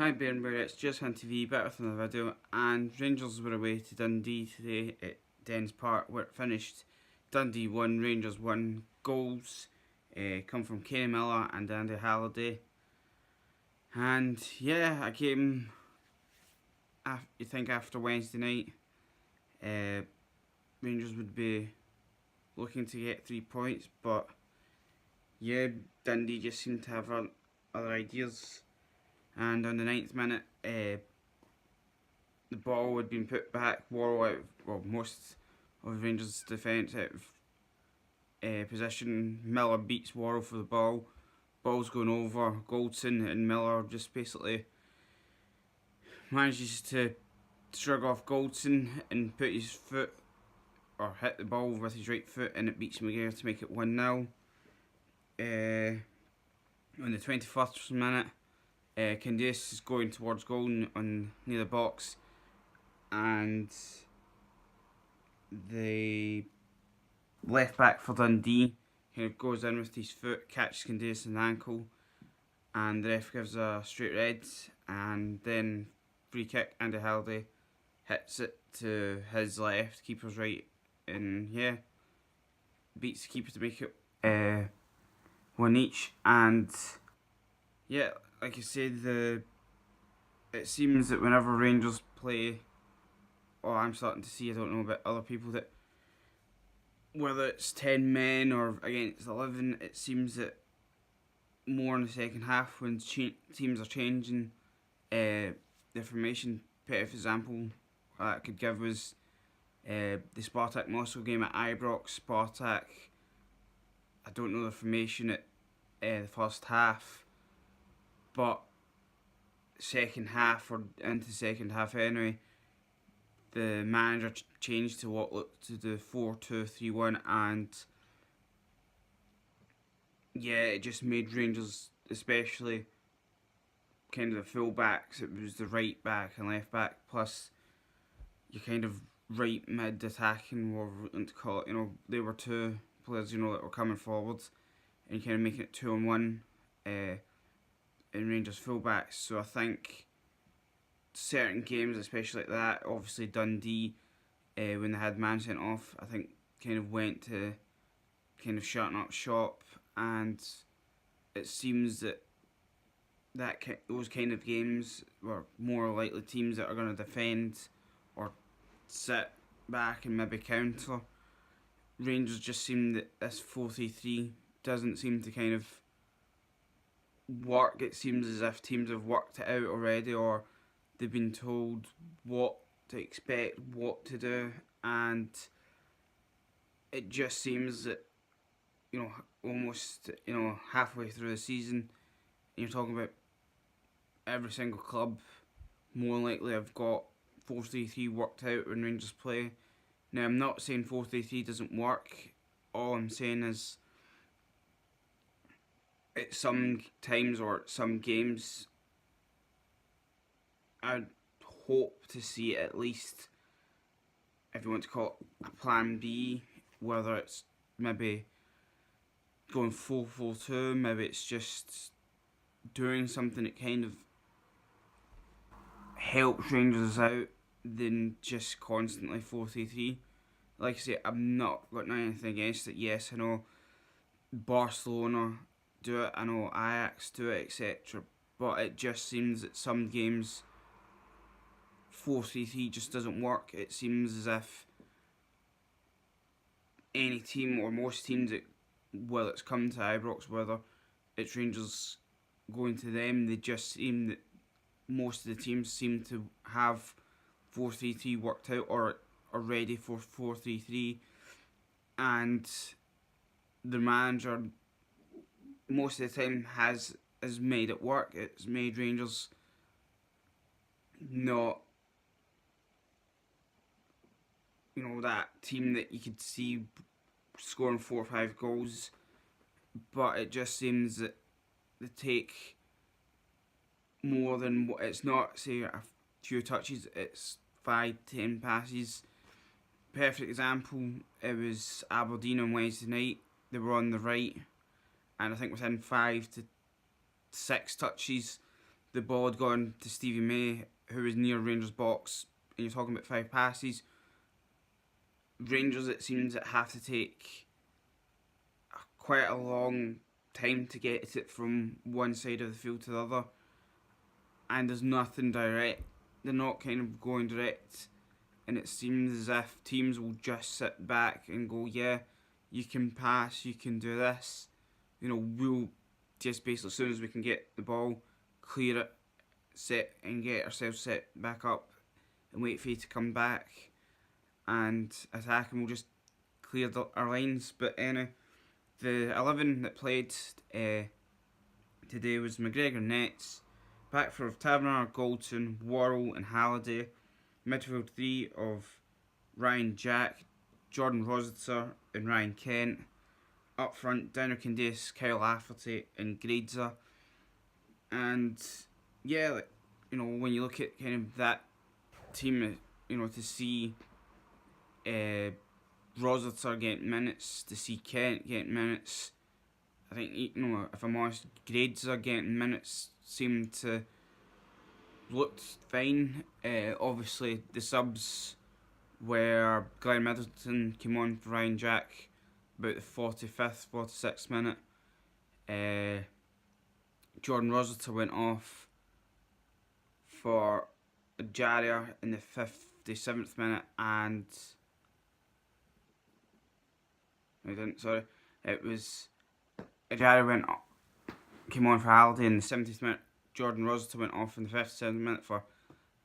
Hi Bernberg, it's just on TV, back with another video, and Rangers were away to Dundee today at Dens Park where it finished. Dundee won, Rangers won. Goals come from Kenny Miller and Andy Halliday. And yeah, a game, you think after Wednesday night, Rangers would be looking to get 3 points, but yeah, Dundee just seemed to have other ideas. And on the 9th minute, the ball had been put back. Worrell out, well, most of Rangers' defence out of position. Miller beats Worrell for the ball. Ball's going over. Goldson and Miller just basically manages to shrug off Goldson and put his foot, or hit the ball with his right foot, and it beats McGregor to make it 1-0. On the 21st minute, Candace is going towards goal near the box, and the left back for Dundee kind of goes in with his foot, catches Candace in the ankle, and the ref gives a straight red, and then free kick. Andy Halliday hits it to his left, keeper's right, and yeah, beats the keeper to make it 1 each. And yeah, like I said, it seems that whenever Rangers play, or I'm starting to see, I don't know about other people, that whether it's 10 men or against 11, it seems that more in the second half when teams are changing the formation. Perfect example I could give was the Spartak Moscow game at Ibrox. Spartak, I don't know the formation at the first half, but second half, or into second half anyway, the manager changed to what looked to the 4-2-3-1, and yeah, it just made Rangers, especially kind of the full backs, it was the right back and left back, plus your kind of right mid attacking, or to call it, they were two players, that were coming forwards, and kind of making it 2-on-1 in Rangers fullbacks. So I think certain games, especially like that, obviously Dundee, when they had man sent off, I think kind of went to kind of shutting up shop, and it seems that those kind of games were more likely teams that are going to defend or sit back and maybe counter. Rangers just seem that this 4-3-3 doesn't seem to kind of work. It seems as if teams have worked it out already, or they've been told what to expect, what to do, and it just seems that almost halfway through the season, you're talking about every single club more likely have got 4-3-3 worked out when Rangers play. Now, I'm not saying 4-3-3 doesn't work. All I'm saying is at some times or some games, I'd hope to see at least, if you want to call it a plan B, whether it's maybe going 4-4-2, maybe it's just doing something that kind of helps Rangers out than just constantly 4-3-3. Like I say, I'm not got anything against it. Yes, I know Barcelona do it, I know Ajax do it, etc. But it just seems that some games 4-3-3 just doesn't work. It seems as if any team, or most teams, whether it's come to Ibrox, whether it's Rangers going to them, they just seem that most of the teams seem to have 4-3-3 worked out, or are ready for 4-3-3, and the manager most of the time has made it work. It's made Rangers not that team that you could see scoring 4 or 5 goals, but it just seems that they take more than what, it's not say a few touches, it's 5-10 passes. Perfect example, it was Aberdeen on Wednesday night. They were on the right, and I think within 5 to 6 touches the ball had gone to Stevie May, who was near Rangers' box, and you're talking about 5 passes. Rangers, it seems, that have to take quite a long time to get it from one side of the field to the other, and there's nothing direct. They're not kind of going direct, and it seems as if teams will just sit back and go, yeah, you can pass, you can do this. We'll just basically, as soon as we can get the ball, clear it, set, and get ourselves set back up and wait for you to come back and attack, and we'll just clear our lines. But anyway, the 11 that played today was McGregor nets, back four of Taverner, Goldson, Worrell and Halliday, midfield 3 of Ryan Jack, Jordan Rositer and Ryan Kent, up front Daniel Candace, Kyle Lafferty and Gradza. And yeah, when you look at kind of that team, to see Rositer getting minutes, to see Kent getting minutes, I think, if I'm honest, Gradza getting minutes seemed to looked fine. Obviously, the subs where Glenn Middleton came on for Ryan Jack about the 45th, 46th minute. Jordan Rositer went off for a Jaria in the 57th minute, and I didn't, sorry. It was Jaria came on for Halliday in the 70th minute. Jordan Rositer went off in the 57th minute for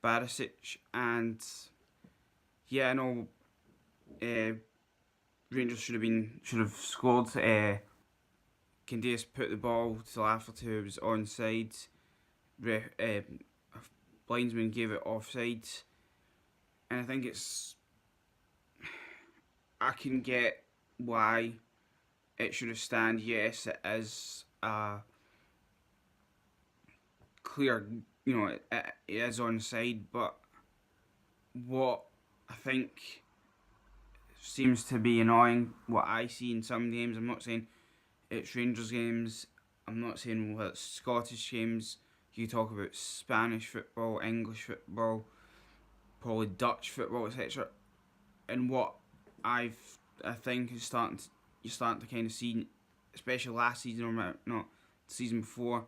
Barisic, and yeah, I know Rangers should have scored. Candace put the ball to Lafferty, who was onside. Linesman gave it offside, and I think I can get why it should have stand. Yes, it is clear, it is onside, but what I think seems to be annoying, what I see in some games, I'm not saying it's Rangers games, I'm not saying it's Scottish games, you talk about Spanish football, English football, probably Dutch football, etc. And what I think is you're starting to kind of see, especially last season, or not the season before,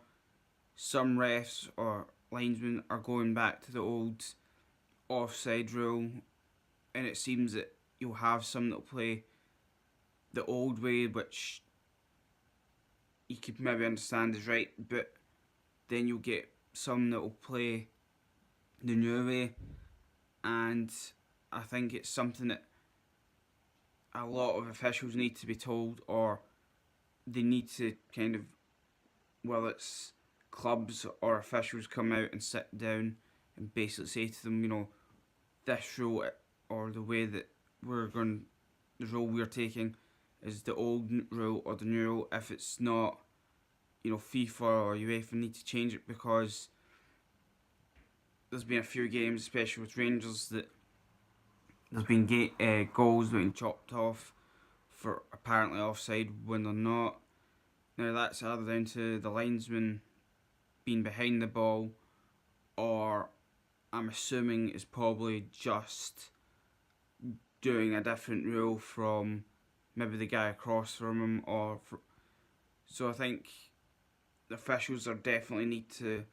some refs or linesmen are going back to the old offside rule, and it seems that you'll have some that'll play the old way, which you could maybe understand is right, but then you'll get some that'll play the new way, and I think it's something that a lot of officials need to be told, or they need to kind of, whether it's clubs or officials, come out and sit down and basically say to them, this rule or the way that the rule we're taking is the old rule or the new rule. If it's not, FIFA or UEFA need to change it, because there's been a few games, especially with Rangers, that there's been goals being chopped off for apparently offside when they're not. Now that's either down to the linesman being behind the ball, or I'm assuming it's probably just doing a different rule from maybe the guy across from him, so I think the officials are definitely need to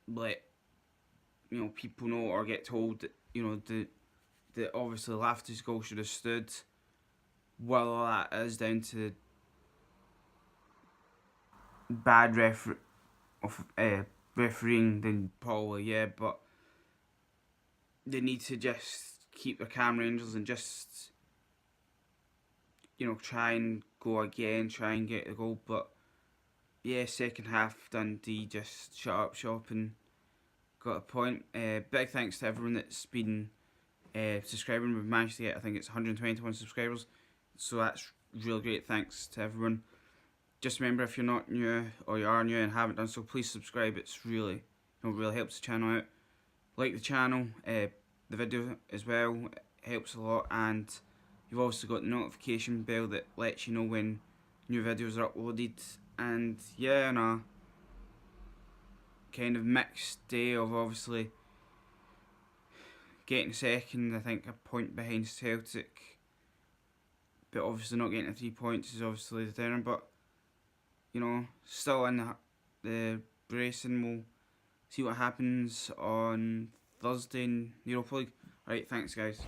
let people know, or get told that that obviously Lafferty's goal should have stood. Whether that is down to bad refereeing, then probably yeah, but they need to just keep their calm, Rangers, and just try and go again, try and get the goal. But yeah, second half Dundee just shut up shop and got a point. Big thanks to everyone that's been subscribing. We've managed to get, I think it's 121 subscribers, so that's really great. Thanks to everyone. Just remember, if you're not new, or you are new and haven't done so, please subscribe. It's really helps the channel out. Like the channel, the video as well, it helps a lot. And you've also got the notification bell that lets you know when new videos are uploaded. And yeah, kind of mixed day of obviously getting second, I think a point behind Celtic, but obviously not getting the 3 points is obviously the turn. But you know, still in the race, and we'll see what happens on Thursday in the Europa League. Alright, thanks guys.